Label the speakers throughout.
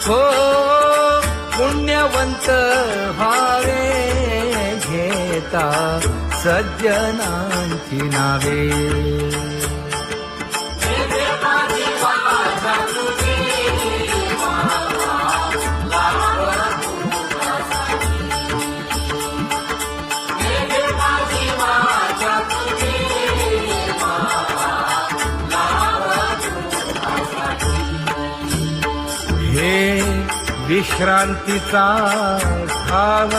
Speaker 1: हो पुण्यवंत व्हावे घेता सज्जनांची नावे. हे विश्रांतीचा ठाव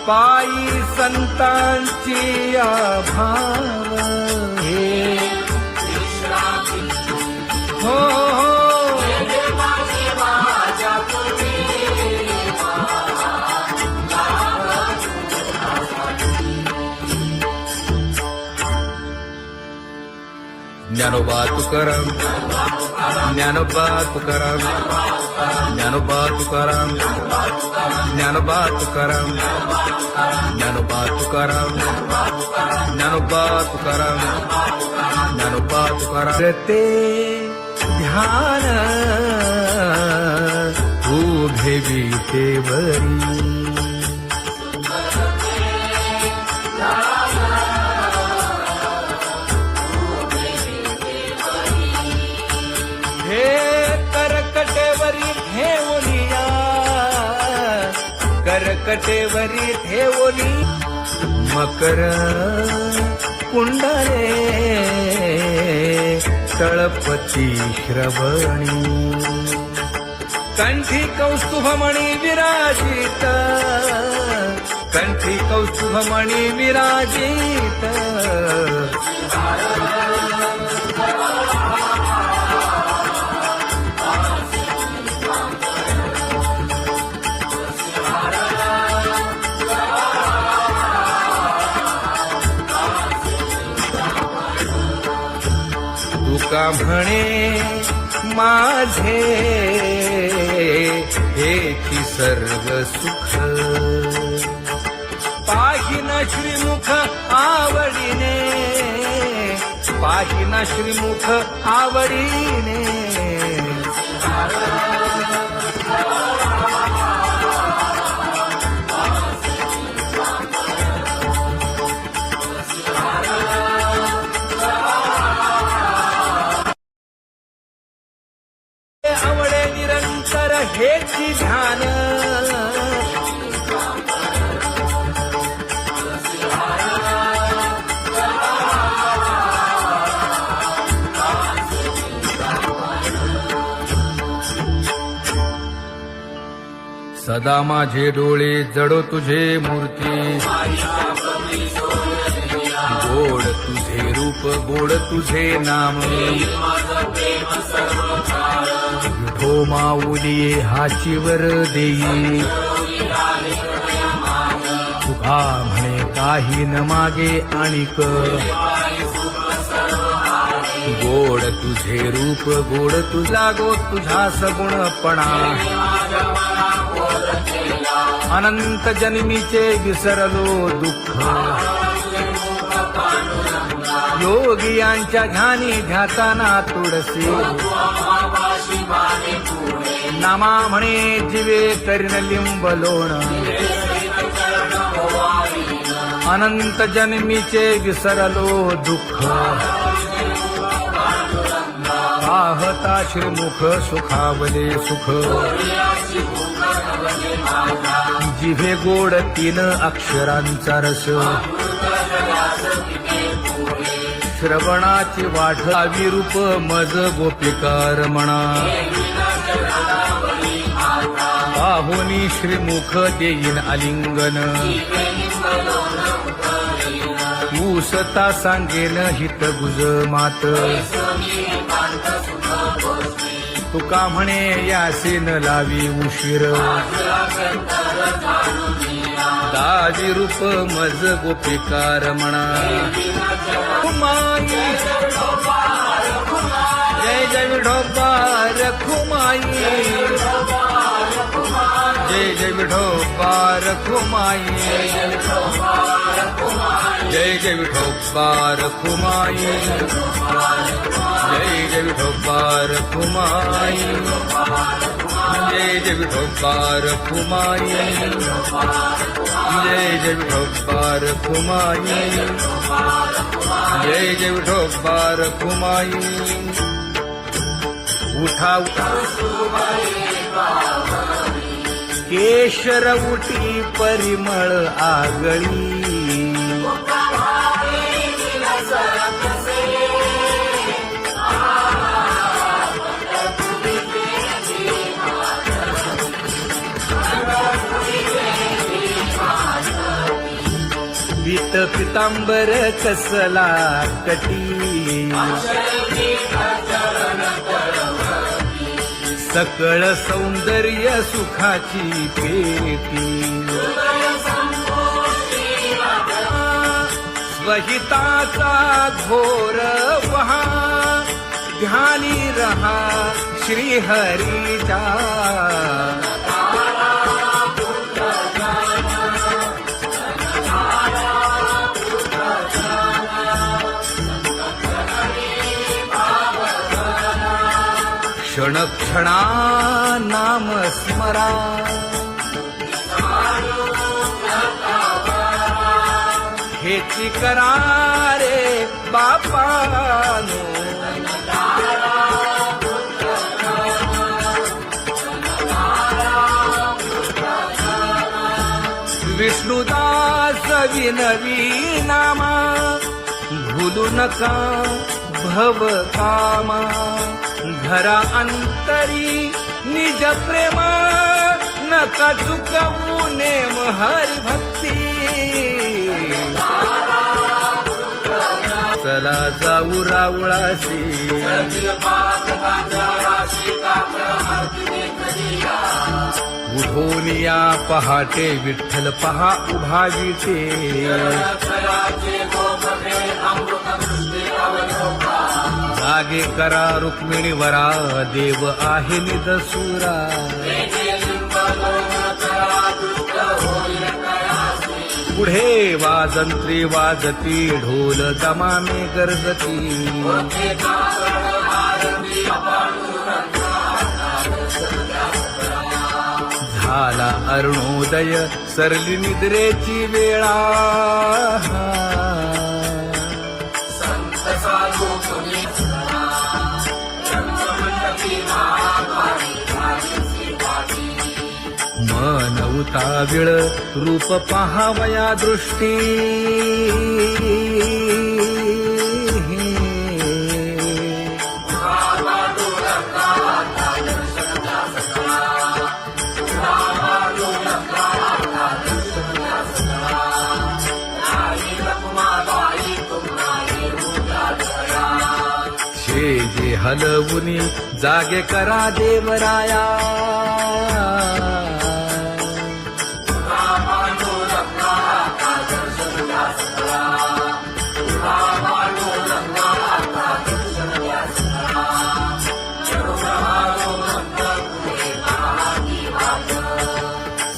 Speaker 1: पायी संतांची आभाव. हे हो ज्ञानोबा तुकाराम ज्ञानोबा तुकाराम ज्ञानोबा तुकाराम ज्ञानोबा तुकाराम ज्ञानोबा तुकाराम ज्ञानोबा तुकाराम ज्ञानोबा तुकाराम. ते ध्यान उभे विटेवरी करकटेवरी ठेवलिया करकटेवरी ठेवली मकर कुंडले तळपती श्रवणी. कंठी कौस्तुभमणी विराजित कंठी कौस्तुभमणी विराजित. तुका म्हणे माझे हेची सर्व सुख पाहिना श्रीमुख आवडीने पाहिना श्रीमुख आवडीने. आवडे निरंतर हेची ध्यान सदा माझे डोळे जडो तुझे मूर्ती. गोड तुझे रूप गोड तुझे नाम. विठो माऊली हाचीवर देई तुका म्हणे काही न मागे आणिक. गोड तुझे रूप गोड तुझा गो तुझा सगुणपणा. अनंत जन्मीचे विसरलो दुःख. योगियांच्या ध्यानी ध्याताना तुळसी. नामा म्हणे जीवे करीन लिंबलोण. अनंत जन्मीचे विसरलो दुःख. पाहता श्रीमुख सुखावले सुख. जिभे गोड 3 अक्षरांचा रस. श्रवणाची वाट विरूप मज गोपिकार म्हणा. पाहुनी श्रीमुख देईन आलिंगन. ऊसता सांगेन हित गुज मात. तुका म्हणे यासीन लावी उशीर. दाजी रूप मज गोपिकार म्हणा. जय जय विठोबा रखुमाई. जय जय विठोबा रखुमाई. जय जय विठोबा रखुमाई. जय जय विठोबा रखुमाई. जय जय विठोबा रखुमाई, जय जय विठोबा रखुमाई, जय जय विठोबा रखुमाई. उठा केशर उठी परिमळ आगळी, पीत पितांबर कसला कटी, सकळ सौंदर्य सुखाची पेटी. स्वहिताचा घोर वहा, ध्यानी रहा श्रीहरीचा. क्षण क्षणा नाम स्मरा, हेची करा रे बापानो. विष्णुदास विनवी नामा, भूलू नका भव कामा. घरा अंतरी निज प्रेम, नका चुकवू नेम हरी भक्ती. चला जाऊ रावळाशी, उठून या पहाटे विठ्ठल पहा उभा विटे. जागे करा रुक्मिणी वरा, देव आहे निदसुरा. पुढे वाजंत्री वाजती, ढोल दमामे गरजती. झाला अरुणोदय, सरली निद्रेची वेळा. मन उताविळ रूप पहावया दृष्टी. जे हलवुनी जागे करा देवराया.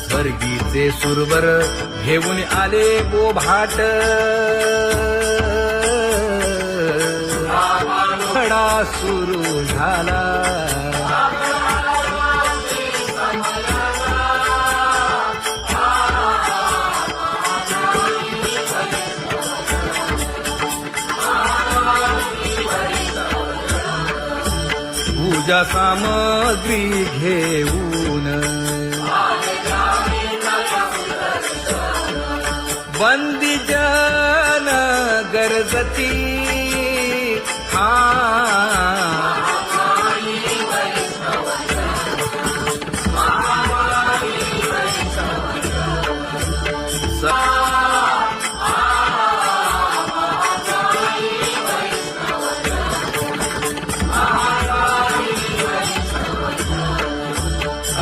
Speaker 1: स्वर्गीचे सुरवर घेऊन आले बोभाट. खडा सुरू झाला. पूजा सामग्री घेऊन बंदी जन गरजती.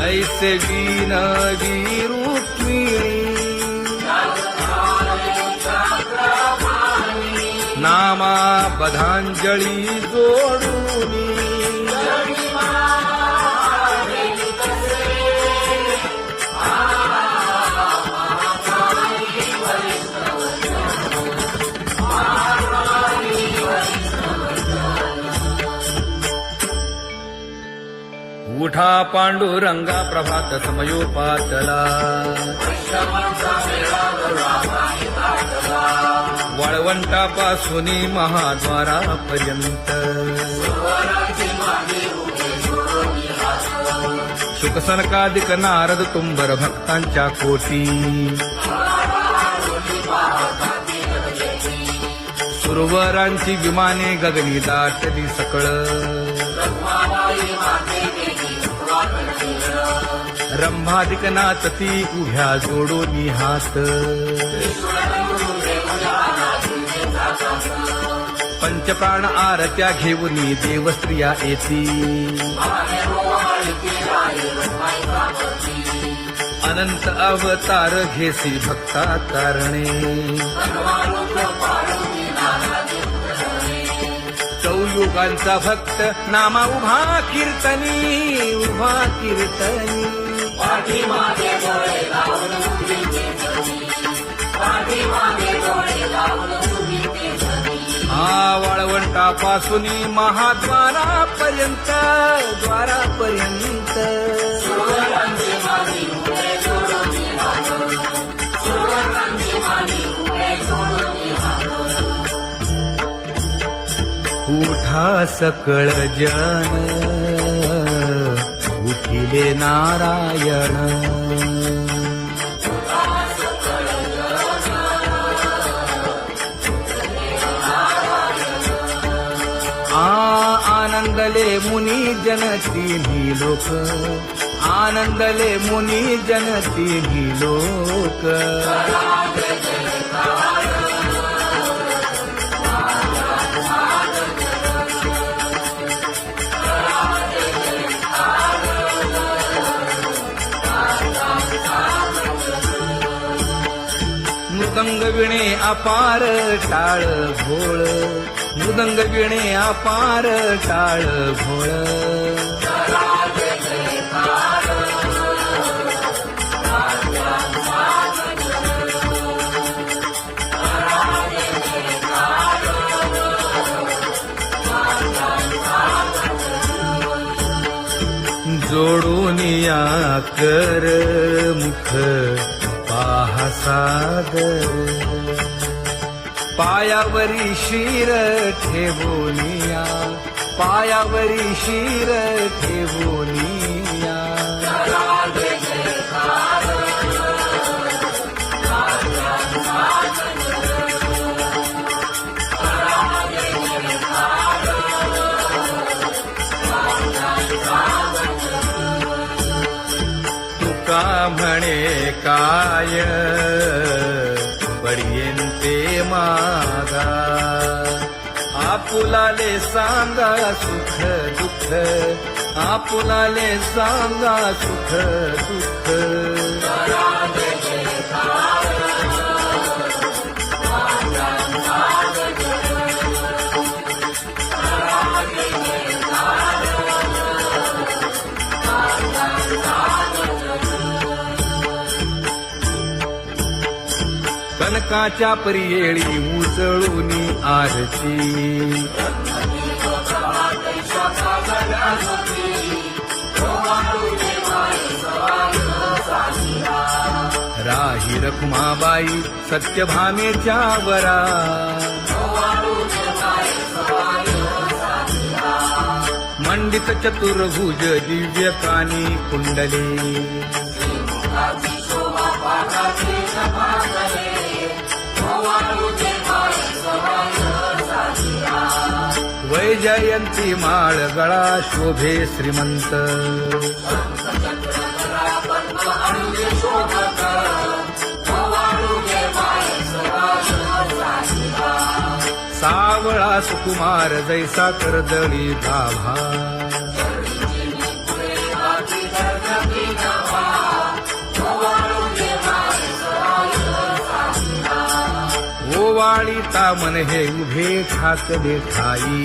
Speaker 1: ऐसे विनवी रुक्मिणी, नामा बधांजळी जोडूनी. उठ मोठा पांडुरंगा प्रभात समयोपातला वाळवंटापासून महाद्वारापर्यंत शुकसनकादिक नारद तुंबर भक्तांच्या कोटी सुरवरांची विमाने गगनी दाटली सकळ रंभादिक नाचती उभ्या जोडोनी हात पंचप्राण आरत्या घेऊनी देवस्त्रिया येती अनंत अवतार घेसी भक्ता कारणे चौयुगांचा भक्त नामा उभा कीर्तनी वाळवंटापासून महाद्वारापर्यंत उठा सकळ जन उठिले नारायण आनंदले मुनी जन तिन्ही लोक आनंदले मुनी जन तिन्ही लोक मृदंग विणे अपार टाळ भोळ मृदंग विणे अपार टाळ भोळ जोडून या कर मुख पाहा सागर पायावरी शिर ठेवोनिया पायावरी शिर ठेवोनिया तुका म्हणे काय बडियेंते मागा आपुलाले सांगा सुख दुःख आपुलाले सांगा सुख दुःख कनकाच्या परियेळी उजळूनी आरती राही रखुमाबाई सत्यभामेच्या वरा मंडित चतुर्भुज दिव्य कानी कुंडले वैजयंती माळ गळा शोभे श्रीमंत सावळा सुकुमार जैसा करदळी गाभा ओवाळीता मन हे उभे ठाकले ठाई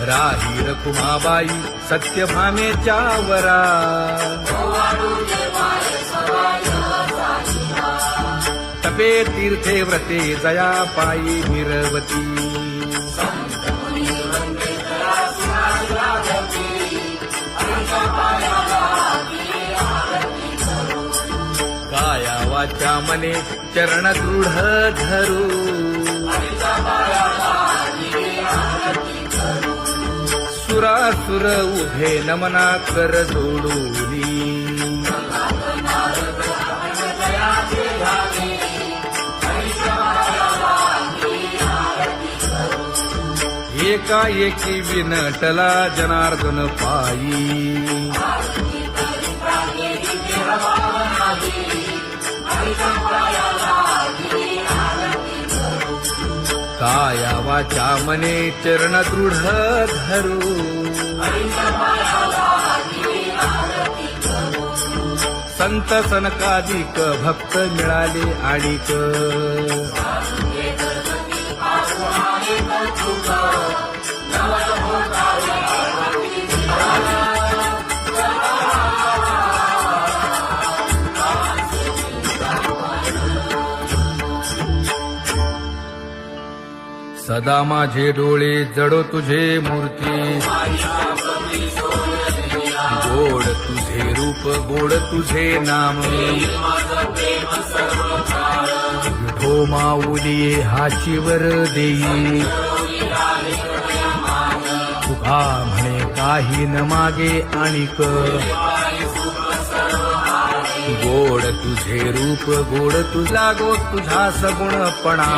Speaker 1: राही रखुमाबाई सत्यभामेच्या वरा जपे तीर्थे व्रते जया पायी निरवती काया वाचा मने चरण दृढ धरू सुरासुर उभे नमना कर जोडूनी एकाएकी विनटला जनार्दन पायी काया वाचा मने चरण दृढ धरू संत सनकादिक भक्त मिळाले आणिक सदा माझे डोळे जडो तुझे मूर्ती गोड तुझे रूप गोड तुझे नाम विठो माऊली हाचीवर देई तुका म्हणे काही न मागे आणिक गोड तुझे रूप गोड तुझा गो तुझा सगुणपणा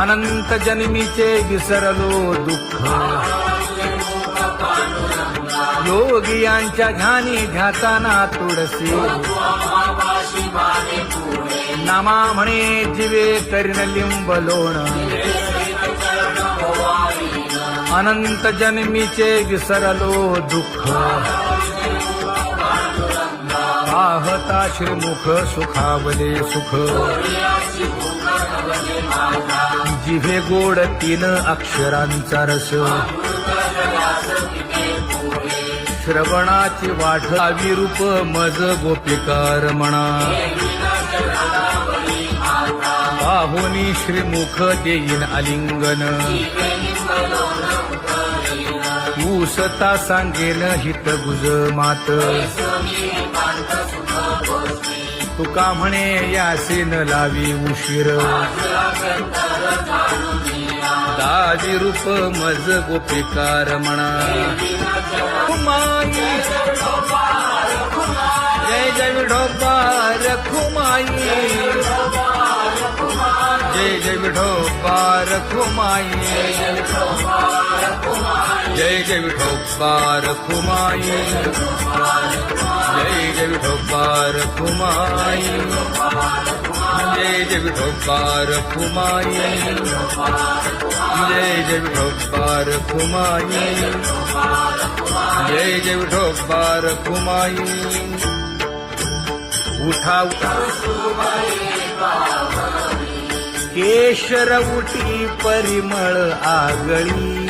Speaker 1: अनंत जन्मीचे विसरलो दुःख योगियांच्या ध्यानी ध्याताना तुळसी नामा म्हणे जीवे करीन लिंब लोण अनंत जन्मीचे विसरलो दुःख पाहता श्रीमुख सुखावले सुख जिभे गोड तीन अक्षरांचा रस श्रवणाची वाट विरूप मज गोपिकार म्हणा पाहुनी श्रीमुख देईन आलिंगन ऊसता सांगेन हित गुज मात तुका म्हणे यासीन लावी उशीर दाजी रूप मज गोपिकार म्हणा खुमाई जय जय विठोबार खुमाई जय जय विठोबार खुमाई जय जय विठोबार खुमाई जय जय विठोबार खुमाई जय जय विठोबार खुमाई जय जय विठोबार खुमाई जय जय विठोबार खुमाई उठा केशर उटी परिमळ आगळी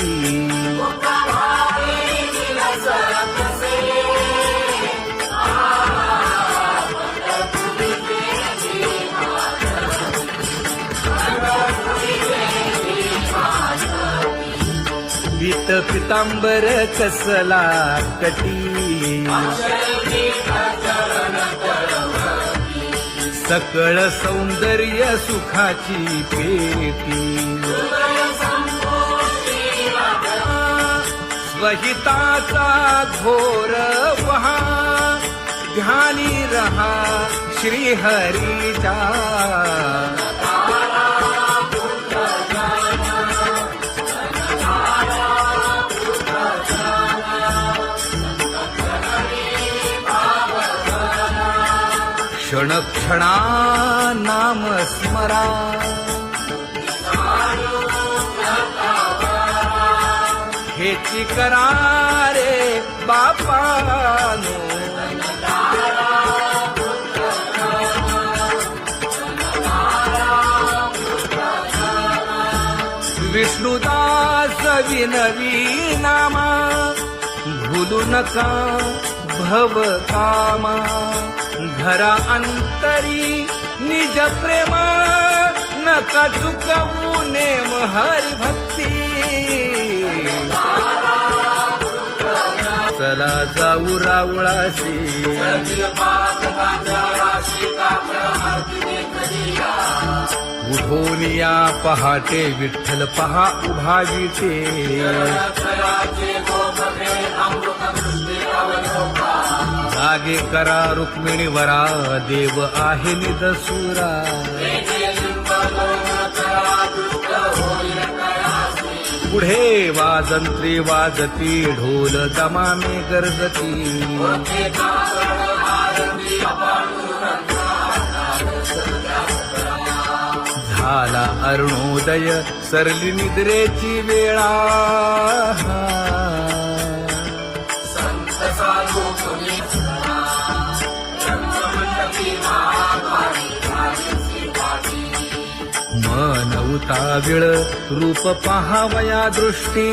Speaker 1: पीत पितांबर कसला कटी सकळ सौंदर्य सुखाची पेटी स्वहिताचा घोर वहा ध्यानी रहा श्रीहरीचा क्षण क्षणा नाम स्मरा हेची करा रे बापानो विष्णुदास विनवी नामा भूलू नका भव कामा धरा अंतरी निज प्रेम नका चुकवू नेम हरी भक्ती चला जाऊ रावळाशी उठून या पहाटे विठ्ठल पहा उभा विटे जागे करा रुक्मिणी वरा देव आहे निदसुरा पुढे वाजंत्री वाजती ढोल दमामे गरजती झाला अरुणोदय सरली निद्रेची वेळा मन उताविळ रूप पहावया दृष्टी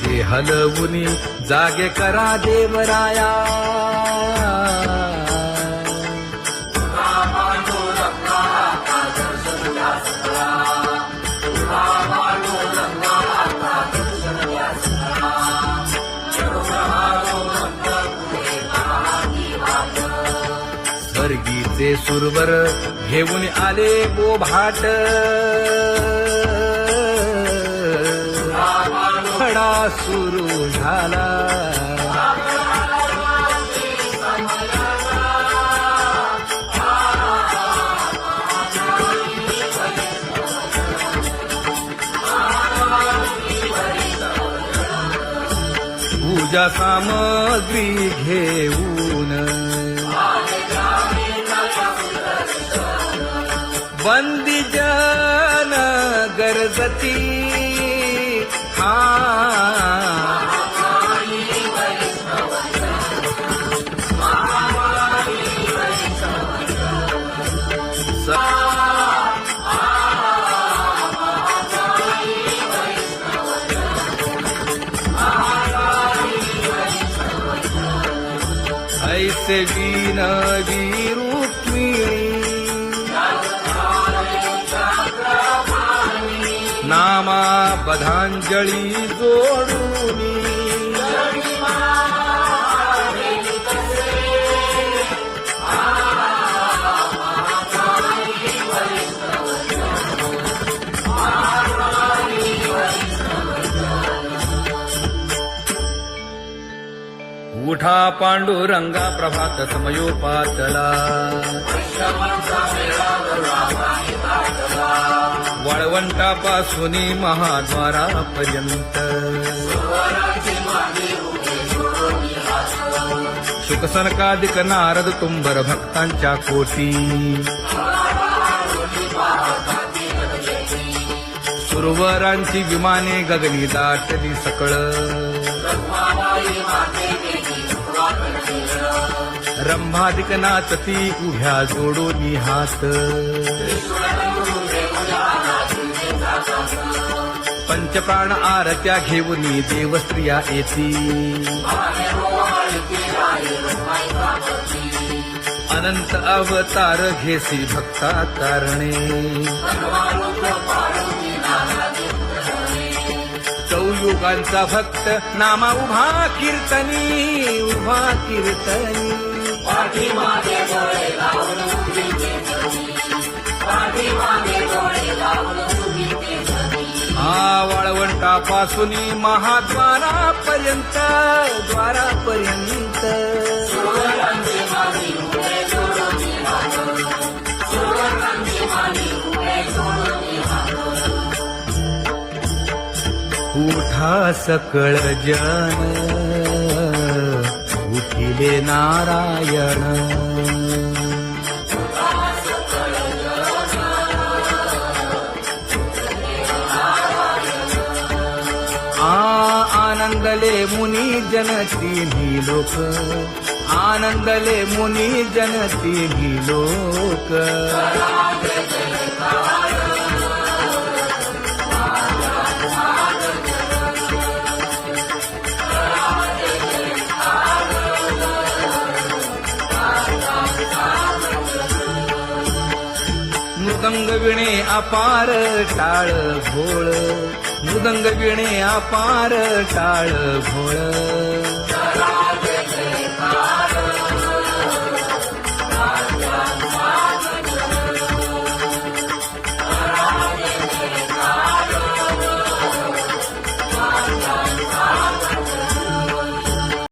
Speaker 1: जे हलवुनी जागे करा देवराया स्वर्गीचे सुरवर घेऊन आले बोभाट खडा सुरू झाला पूजा सामग्री घेऊन बंदी जन गरजती ऐसे विनवी रुक्मिणी नामा बधांजळी जोडूनी उठा पांडुरंगा प्रभात समयोपातला वाळवंटापासून महाद्वारापर्यंत शुकसनकादिक नारद तुंबर भक्तांच्या कोटी सुरवरांची विमाने गगनी दाटली सकळ रंभादिक नाचती उभ्या जोडोनी हात पंचप्राण आरत्या घेऊनी देवस्त्रिया येती अनंत अवतार घेसी भक्ता कारणे चौयुगांचा भक्त नामा उभा कीर्तनी उभा कीर्तनी वाळवंटापासून महाद्वारापर्यंत द्वारापर्यंत उठा सकळ जन उठिले नारायण आनंदले मुनी जन तिन्ही लोक, आनंदले मुनी जन तिन्ही लोक. मृदंग विणे अपार टाळ भोळ, मृदंग विणे अपार टाळ भोळ.